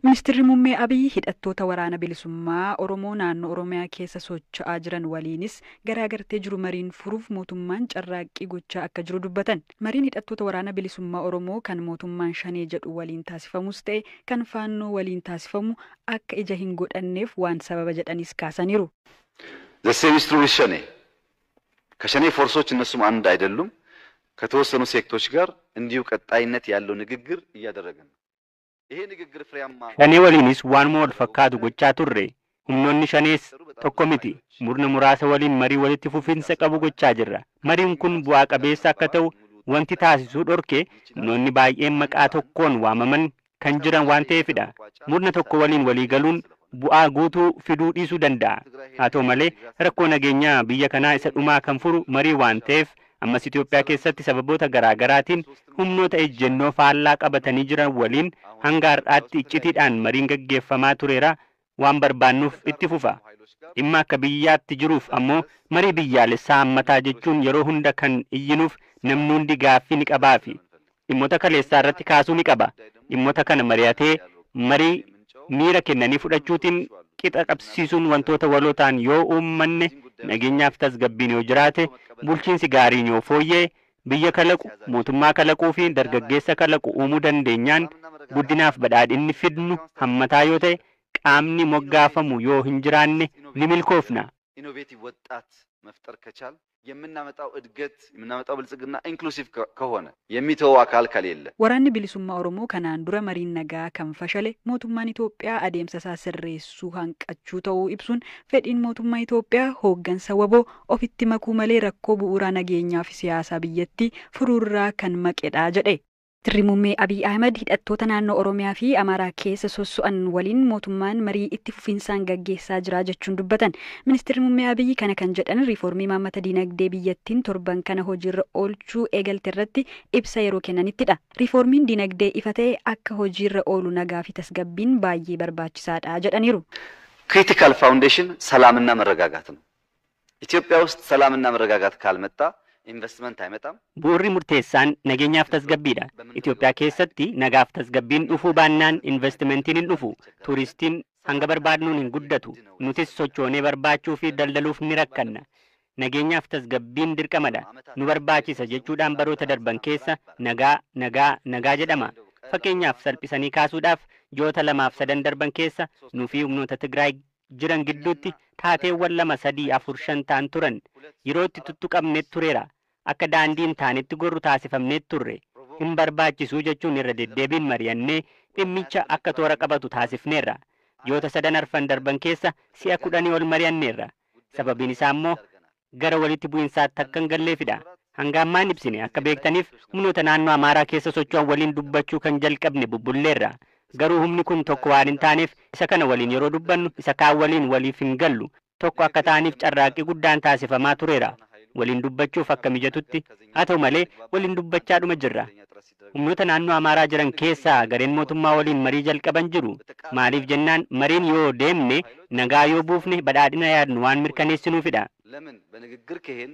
Ministeerri muummee Abiy hidhattoota waraana bilisummaa Oromoo naannoo Oromiyaa keessa socho'aa jiran waliinis garaagartee jiru mariin furuuf mootummaan carraaqqii gochaa akka jiru dubbatan. Mariin hidhattoota waraana bilisummaa Oromoo kan mootummaan shanee jedhu waliin taasifamus ta'e kan faannoo waliin taasifamu akka ija hin godhanneef waan sababa jedhanis kaasaniiru. ዘሴሚስትሩ ሸኔ ከሸኔ ፎርሶች እነሱም አንድ አይደሉም ከተወሰኑ ሴክቶች ጋር እንዲሁ ቀጣይነት ያለው ንግግር እያደረግን ነው። ይሄ ንግግር ፍሬያማ ሸኔ ወሊንስ ዋንሞ ወልፈካቱ ጎቻ ቱሬ humnoonni shanees tokko miti murna muraasa waliin marii walitti fufinsa qabu gochaa jirra. Mariin kun bu'aa qabeessa akka ta'u wanti taasisuu dhorke humnoonni baay'een maqaa tokkoon waamaman kan jiran waan ta'eefidha. Murna tokko waliin walii galuun bu'aa guutuu fiduu dhiisuu danda'a. Haa ta'u malee rakkoo nageenyaa biyya kanaa isa dhumaa kan furu marii waan ta'eef ammas Itoophiyaa keessatti sababoota garaagaraatiin humnoota ejjennoo faallaa qabatanii jiran waliin hanga har'aatti iccitiidhaan mariin gaggeeffamaa tureera waan barbaannuuf itti fufa. Dhimma akka biyyaatti jiruuf ammoo marii biyyaalessaa hammataa jechuun yeroo hunda kan iyyinuuf namni hundi gaaffii ni qabaafi dhimmoota kaleessaa irratti kaasuu ni qaba. Dhimmoota kana mari'atee marii miira kennanii fudhachuutiin qixa qabsiisuun wantoota waloo ta'an yoo uummanne nageenyaaf tasgabbiin yoo jiraate bulchiinsi gaariin yoo fooyyee biyya kalaqu mootummaa kalaquu fi dargaggeessa kalaqu uumuu dandeenyaan guddinaaf badhaadhinni fidnu hammataa yoo ta'e qaamni moggaafamu yoo hin jiraanne ni milkoofna. ኢኖቬቲቭ ወጣት መፍጠር ከቻል የምናመጣው እድገት የምናመጣው ብልጽግና ኢንክሉሲቭ ከሆነ የሚተው አካል ከሌለ ወራን ቢሊሱማ ኦሮሞ ከናን ዱረ መሪን ነጋ ከንፈሸለ ሞቱማን ኢትዮጵያ አዴምሰሳ ስሬሱ ሃንቀቹ ተው ኢብሱን ፌዲን ሞቱማ ኢትዮጵያ ሆገንሰ ወቦ ኦፊቲ መኩ መሌ ረኮ ቡኡራ ነገኛፍ ሲያሳ ብየቲ ፍሩራ ከን መቄዳ ጀዴ Ministeerri muummee Abiy Ahmed hidhattoota naannoo Oromiyaa fi Amaaraa keessa sosso'an waliin mootummaan marii itti fufinsaan gaggeessaa jira jechuun dubbatan. Ministeerri muummee Abiy kana kan jedhan riiformii maammata dinagdee biyyattiin torban kana hojiirra oolchuu eegalte irratti ibsa yeroo kennanittidha. Riiformiin dinagdee ifa ta'e akka hojiirra oolu nagaa fi tasgabbiin baay'ee barbaachisaadha jedhaniiru. ክሪቲካል ፋውንዴሽን ሰላምና መረጋጋት ነው። ኢትዮጵያ ውስጥ ሰላምና መረጋጋት ካልመጣ ኢንቨስትመንት አይመጣም። bu'uurri murteessaan nageenyaaf tasgabbiidha. Itoophiyaa keessatti nagaaf tasgabbiin dhufuu baannaan investmentiin hin dhufu. Tuuristiin hanga barbaadnuun hin guddatu. Nutis sochoonee barbaachuu fi daldaluuf ni rakkanna. Nageenyaaf tasgabbiin dirqamadha. Nu barbaachisa jechuudhaan baroota darban keessa nagaa jedhama. Fakkeenyaaf salphisanii kaasuudhaaf ji'oota 2-3 darban keessa nuu fi humnoota Tigraay jiran gidduutti taateewwan 2-3-4-5 ta'an turan. Yeroo itti tuttuqamneet tureera. Akka daandiin taanetti gorru taasifamneet turre. Hin barbaachisuu jechuun irra deddeebiin mari'annee dhimmicha akka toora qabatu taasifneerra. Ji'oota 3 darban keessa si'a 10 ol mari'anneerra. Sababiin isaa immoo gara walitti bu'insaatti akka hin galleefidha. Hanga ammaan ibsine akka beektaniif humnoota naannoo Amaaraa keessa socho'an waliin dubbachuu kan jalqabne bubbulleerra. Garuu humni kun tokko waan hin taaneef isa kana waliin yeroo dubbannu isa kaan waliin waliif hin gallu. Tokko akka ta'aniif carraaqqii guddaan taasifamaa tureera. Waliin dubbachuuf akka mijatutti haa ta'u malee waliin dubbachaadhuma jirra. Humnoota naannoo Amaaraa jiran keessaa gareen mootummaa waliin marii jalqaban jiru. Maaliif jennaan mariin yoo deemne nagaa yoo buufne badhaadhina yaadnu waan mirkaneessinuufidha. ለምን በንግግር ከሄን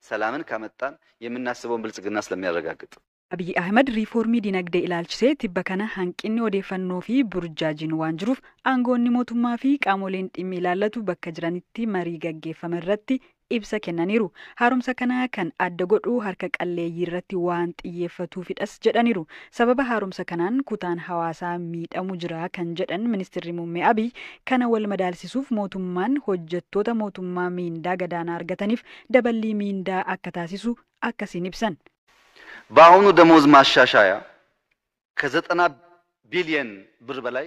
ሰላምን ካመጣን የምናስበውን ብልጽግና ስለሚያረጋግጥ Abiy Ahmed riiformii dinagdee ilaalchisee tibba kana hanqinni odeeffannoo fi burjaajiin waan jiruuf aangoonni mootummaa fi qaamoleen dhimmi ilaallatu bakka jiranitti marii gaggeeffame irratti ibsa kennaniiru. Haaromsa kana kan adda godhu harka qalleeyyii irratti waan xiyyeeffatuufidhas jedhaniiru. Sababa haaromsa kanaan kutaan hawaasaa miidhamu jira kan jedhan Ministeerri muummee Abiy kana wal madaalsisuuf mootummaan hojjettoota mootummaa miindaa gadaanaa argataniif daballii miindaa akka taasisu akkasiin ibsan. በአሁኑ ደሞዝ ማሻሻያ ከ90 ቢሊዮን ብር በላይ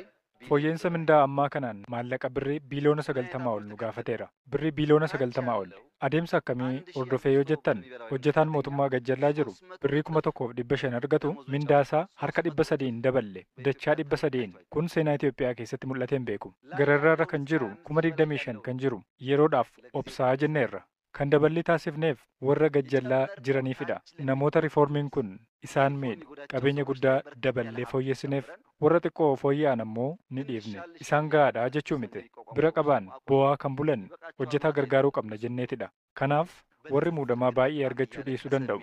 fooyyeensa mindaa ammaa kanaan maallaqa birrii biiliyoona 90 ol nu gaafateera. Birrii biiliyoona 90 ol. Adeemsa akkamii hordofee yoo jettan hojjetaan mootummaa gajjallaa jiru birrii 1,500 argatu mindaasaa harka 300 daballe dachaa 300 kun seenaa Itoophiyaa keessatti mul'atee hin beeku. Gararraarra kan jiru 25,000 kan jiru yeroodhaaf obsaa jenneerra. Kan daballi taasifneef warra gajjallaa jiraniifidha. Namoota riiformiin kun isaan miidhu qabeenya guddaa daballee fooyyessineef warra xiqqoo fooyya'an ammoo ni dhiifne. Isaan gahaadha jechuu miti. Bira qabaan bo'aa kan bulan hojjetaa gargaaruu qabna jenneetidha. Kanaaf warri muudamaa baay'ee argachuu dhiisuu danda'u.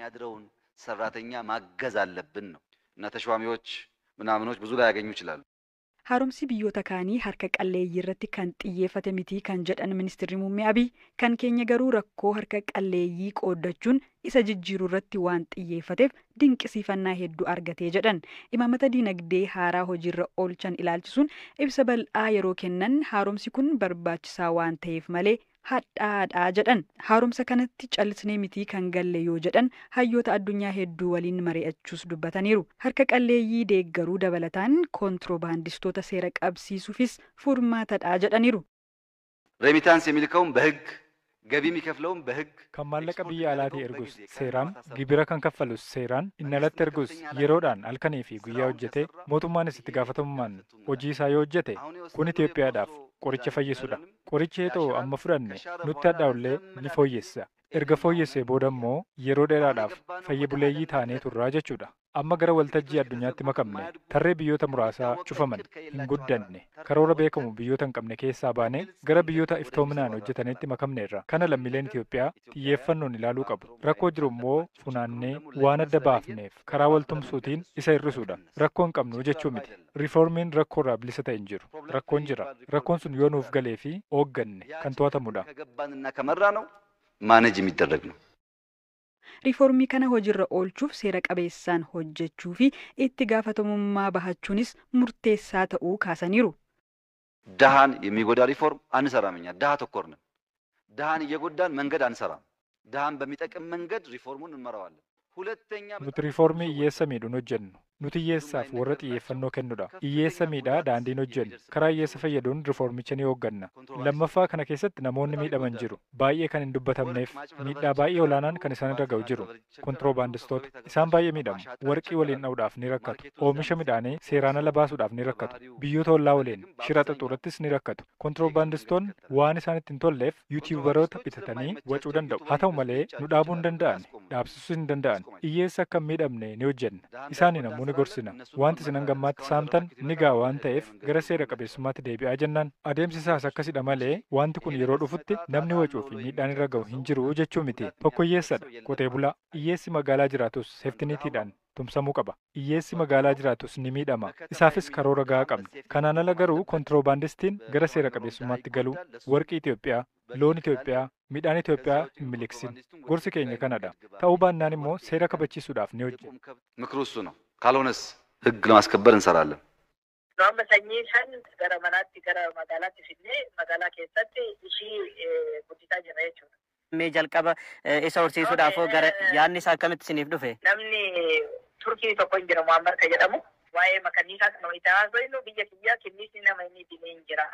ሰራተኛ ማገዝ አለብን ነው እና ተሿሚዎች ምናምኖች ብዙ ላይ ያገኙ ይችላሉ። Haaromsi biyyoota kaanii harka qalleeyyii irratti kan xiyyeeffate miti kan jedhan ministeerri muummee Abiy kan keenya garuu rakkoo harka qalleeyyii qooddachuun isa jijjiiruu irratti waan xiyyeeffateef dinqisiifannaa hedduu argatee jedhan. Imaammata diinagdee haaraa hojiirra oolchan ilaalchisuun ibsa bal'aa yeroo kennan haaromsi kun barbaachisaa waan ta'eef malee hadhaadhaa jedhan. Haaromsa kanatti callisnee miti kan galle yoo jedhan hayyoota addunyaa hedduu waliin mari'achuus dubbataniiru. Harka qalleeyyii deeggaruu dabalataan kontiroobaandistoota seera qabsiisuufis furmaatadhaa jedhaniiru. ሬሚታንስ የሚልከውን በህግ ገቢ የሚከፍለውን በህግ kan maallaqa biyya alaatii ergus seeraan gibira kan kaffalus seeraan inni alatti ergus yeroodhaan halkanii fi guyyaa hojjete mootummaanis itti gaafatamummaan hojii isaa yoo hojjete kun Itoophiyaadhaaf qoricha fayyisudha. Qorichi heetoo amma fudhanne nutti hadhaa'ullee ni fooyyessa. Erga fooyyessee booda immoo yeroo dheeraadhaaf fayya buleeyyii taanee turraa jechuudha. Amma gara waltajjii addunyaatti makamne tarree biyyoota muraasaa cufaman hin guddanne karoora beekamu biyyoota hin qabne keessaa baanee gara biyyoota iftoominaan hojjetanitti makamneerra. Kana lammiileen Itoophiyaa xiyyeeffannoon ilaaluu qabu. Rakkoo jiru immoo funaannee waan adda baafneef karaa waltumsuutiin isa hir'isuudha. Rakkoo hin qabnu jechuu miti. Riiformiin rakkoo irraa bilisa ta'e hin jiru. Rakkoon jira. Rakkoon sun yoo nuuf galee fi hoogganne kan to'atamudha. ማኔጅ የሚደረግ ነው። Riiformii kana hojiirra oolchuuf seera qabeessaan hojjechuu fi itti gaafatamummaa bahachuunis murteessaa ta'uu kaasaniiru. ድሃን የሚጎዳ ሪፎርም አንሰራም። እኛ ድሃ ተኮር ነን። ድሃን እየጎዳን መንገድ አንሰራም። ድሃን በሚጠቅም መንገድ ሪፎርሙን እንመራዋለን። ሁለተኛ nuti riiformii hiyyeessa miidhuun hojjennu. Nuti hiyyeessaaf warra xiyyeeffannoo kennudha. Hiyyeessa miidhaa daandiin hojjennu. Karaa hiyyeessa fayyadamuun riiformicha ni hoogganna. Lammaffaa kana keessatti namoonni miidhaman jiru. Baay'ee kan hin dubbatamneef miidhaa baay'ee olaanaan kan isaan irra ga'u jiru. Kontiroobaandistoota. Isaan baay'ee miidhamu. Warqii waliin dha'uudhaaf ni rakkatu. Oomisha midhaanii seeraan ala baasuudhaaf ni rakkatu. Biyyoota ollaa waliin shira xaxuurrattis ni rakkatu. Kontiroobaandistoonni waan isaanitti hin tolleef yuutuubaroota bitatanii wacuu danda'u. Haa ta'u malee nu dhaabuu hin danda'an. Dhaabsisuu hin danda'an. Hiyyeessa akka hin miidhamne ni hojjenna. Isaanii namoonni gorsina. Wanti isin hangammaatti saamtan ni ga'a waan ta'eef gara seera qabeessummaatti deebi'aa jennaan. Adeemsi isaas akkasidha malee wanti kun yeroo dhufutti namni wacuu fi miidhaan irra ga'u hin jiru jechuu miti. Tokko hiyyeessadha. Qotee bulaa. Hiyyeessi magaalaa jiraatus seeftiniitiidhaan tumsamuu qaba. Hiyyeessi magaalaa jiraatus ni miidhama. Isaafis karoora gahaa qabna. Kanaan ala garuu kontiroobaandistiin gara seera qabeessummaatti galuu warqii Itoophiyaa, loon Itoophiyaa, midhaan Itoophiyaa hin miliksin. Gorsi keenya kanadha. Ta'uu baannaan immoo seera kabachiisuudhaaf ni hojjenna. ምክሩ እሱ ነው። ካልሆነስ ህግ ለማስከበር እንሰራለን። Nama sanyii san gara manaatti gara magaalaatti fidnee magaalaa keessatti ishii guddisaa jira jechuudha. Mee jalqaba isa horsiisuudhaaf gara yaadni isaa akkamitti isiniif dhufe? Namni Turkii tokko hin jira Muhammad kan jedhamu waa'ee makanniisaa kana itti haasofnu biyya kiyyaa kinniisni nama inni dine hin jira.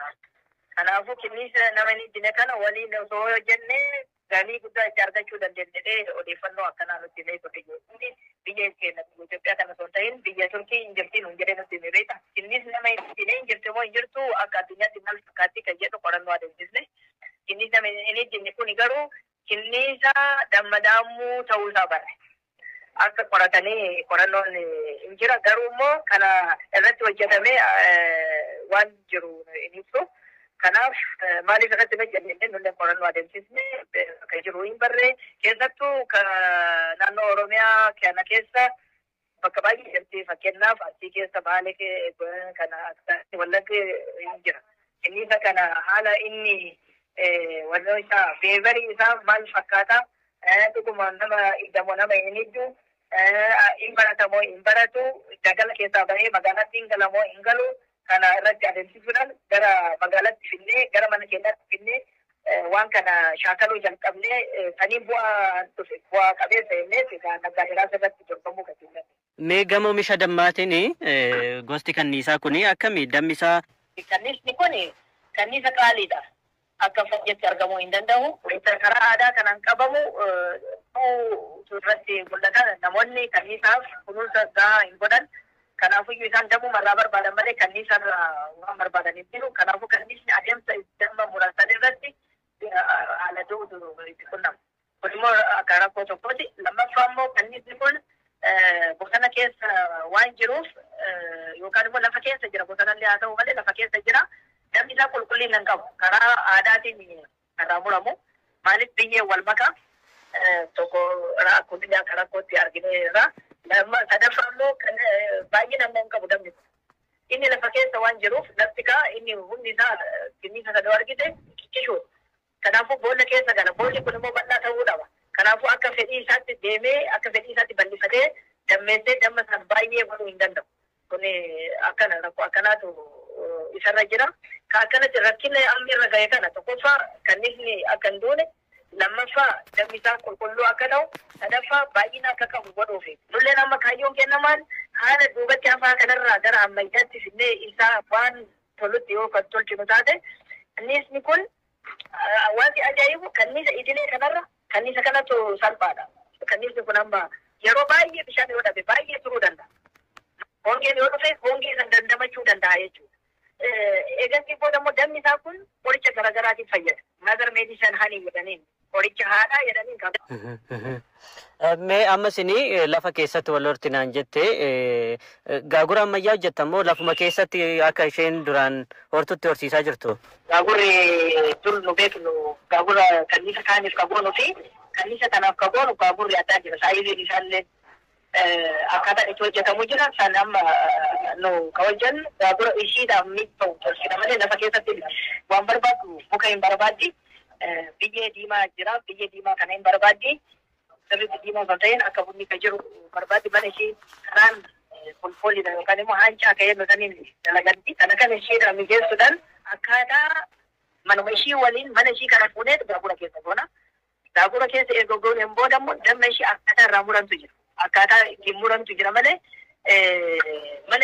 Kanaafuu kinniisa nama inni dine kana waliin osoo hojjennee galii guddaa itti argachuu dandeenyee odeeffannoo akkanaa nutti himee ture. Biyya keenya Itoophiyaa kana osoo hin ta'in biyya Turkii hin jirtiin hin jedhee nutti himee beekta. Kinniisni nama inni dine hin jirtu moo hin jirtu akka addunyaatti maal fakkaatti kan jedhu qorannoo adeemsisne. Kinniisni nama inni dine kun garuu kinniisa dammadaamuu ta'uusaa bara. Akka qoratanii qorannoon hin jira garuu immoo kana irratti hojjetamee waan jiru hin ibsu. Kanaaf maaliif irratti hojjennee nullee qorannoo adeemsisne kan jiru hin barree keessattuu naannoo Oromiyaa kana keessa bakka baay'ee jirti fakkeenyaaf asii keessa Baalee kana Wallagga hin jira. Kinniisa kana haala inni wannoo isaa feevarii isaa maal fakkaata dhuguma nama iddamoo nama hin iddu hin baratamoo hin baratu dagala keessaa bahee magaalaatti hin galamoo hin galu. Kana irratti adeemsisuudhaan gara magaalaatti finnee gara mana keenyaatti finnee waan kana shaakaluu jalqabnee saniin bu'aa qabeessa jennee naggaadiraasa irratti dorgomuu kan jennee. Mee gama oomisha dammaatiin gosti kanniisaa kun akkami dammi isaa? Kanniisni kun kanniisa qaaliidha. Akka fayyaatti argamuu hin danda'u. Karaa aadaa kanaan qabamu irratti mul'ata. Namoonni kanniisaaf kunuunsa gahaa hin godhan. Kanaafuu isaan damuu marraa barbaadan malee kanniisa waan barbaadan hin jiru. Kanaafuu kanniisni adeemsa damma murasan irratti haala du'utu itti qunnamu. Kun immoo akka rakkoo tokkooti. Lammaffaa immoo kanniisni kun bosona keessa waan jiruuf yookaan immoo lafa keessa jira. Bosonallee haa ta'u malee lafa keessa jira. Dammi isaa qulqullina hin qabu. Karaa aadaatiin irraa muramu. Maaliif biyyee wal makaa tokko kunillee akka rakkootti argineerra. Sadaffaa immoo baay'ee nama hin qabu dammi kun. inni lafa keessa waan jiruuf lafti kaa inni humni isaa kinniisa sadoo argite kikkishu. Kanaafuu boolla keessa gala boolli kun immoo bal'aa ta'uu qaba. Kanaafuu akka fedhii isaatti deemee akka fedhii isaatti bal'ifatee dammeessee damma san baay'ee godhuu hin danda'u. Kun akkana rakkoo akkanaatu isarra jira. Ka akkanatti rakkina amma irra ga'e kana tokkoffaa kanniisni akka hin duune lammaffaa dammi isaa qulqulluu akka ta'u sadaffaa baay'ina akka qabu godhuufi. Nulleen amma kaayyoon kennamaan haala duubatti hafaa kanarraa gara ammayyaatti finnee isaa waan tolutti yoo kan tolchinu taate kanniisni kun wanti ajaa'ibu kanniisa idilee kanarra kanniisa kanatu salphaadha. Kanniisni kun amma yeroo baay'ee bishaan yoo dhabe baay'ee turuu danda'a. Hongeen yoo dhufe hongee san dandamachuu danda'a jechuudha. Eeganni booda immoo dammi isaa kun qoricha garaagaraatiin fayyada. Mother medicine honey jedhaniin qoricha haadhaa jedhaniin qaba. Mee amma isinii lafa keessatti wal hortinaan jettee gaagura ammayyaa hojjettamoo lafuma keessatti akka isheen duraan hortutti horsiisaa jirtu? Gaagurri dur nu beeknu gaagura kanniisa kaaniif qaboonu fi kanniisa kanaaf qaboonu gaagurri addaa jira. Saayiziin isaallee akkaataa itti hojjetamu jira. San amma nu kawajan gaagura ishiidhaaf miidhagu tolchina malee lafa keessatti waan barbaadu muka hin barbaaddi. Biyyee diimaa jira. Biyyee diimaa kana hin barbaaddi. Sirriitti diimaa kan ta'een akka bunni kan jiru barbaaddi. Mana ishii kanaan fulfoolidha yookaan immoo haancaa ka'ee nutaniin dalaganti. Kana kan ishiidhaan mijeessuudhaan akkaataa manuma ishii waliin mana ishii kana fuuneetu gaagura keessa goona. Gaagura keessa erga gooneen booda immoo damma ishii akkaataa irraa murantu jira. Akkaataa ittiin murantu jira malee mana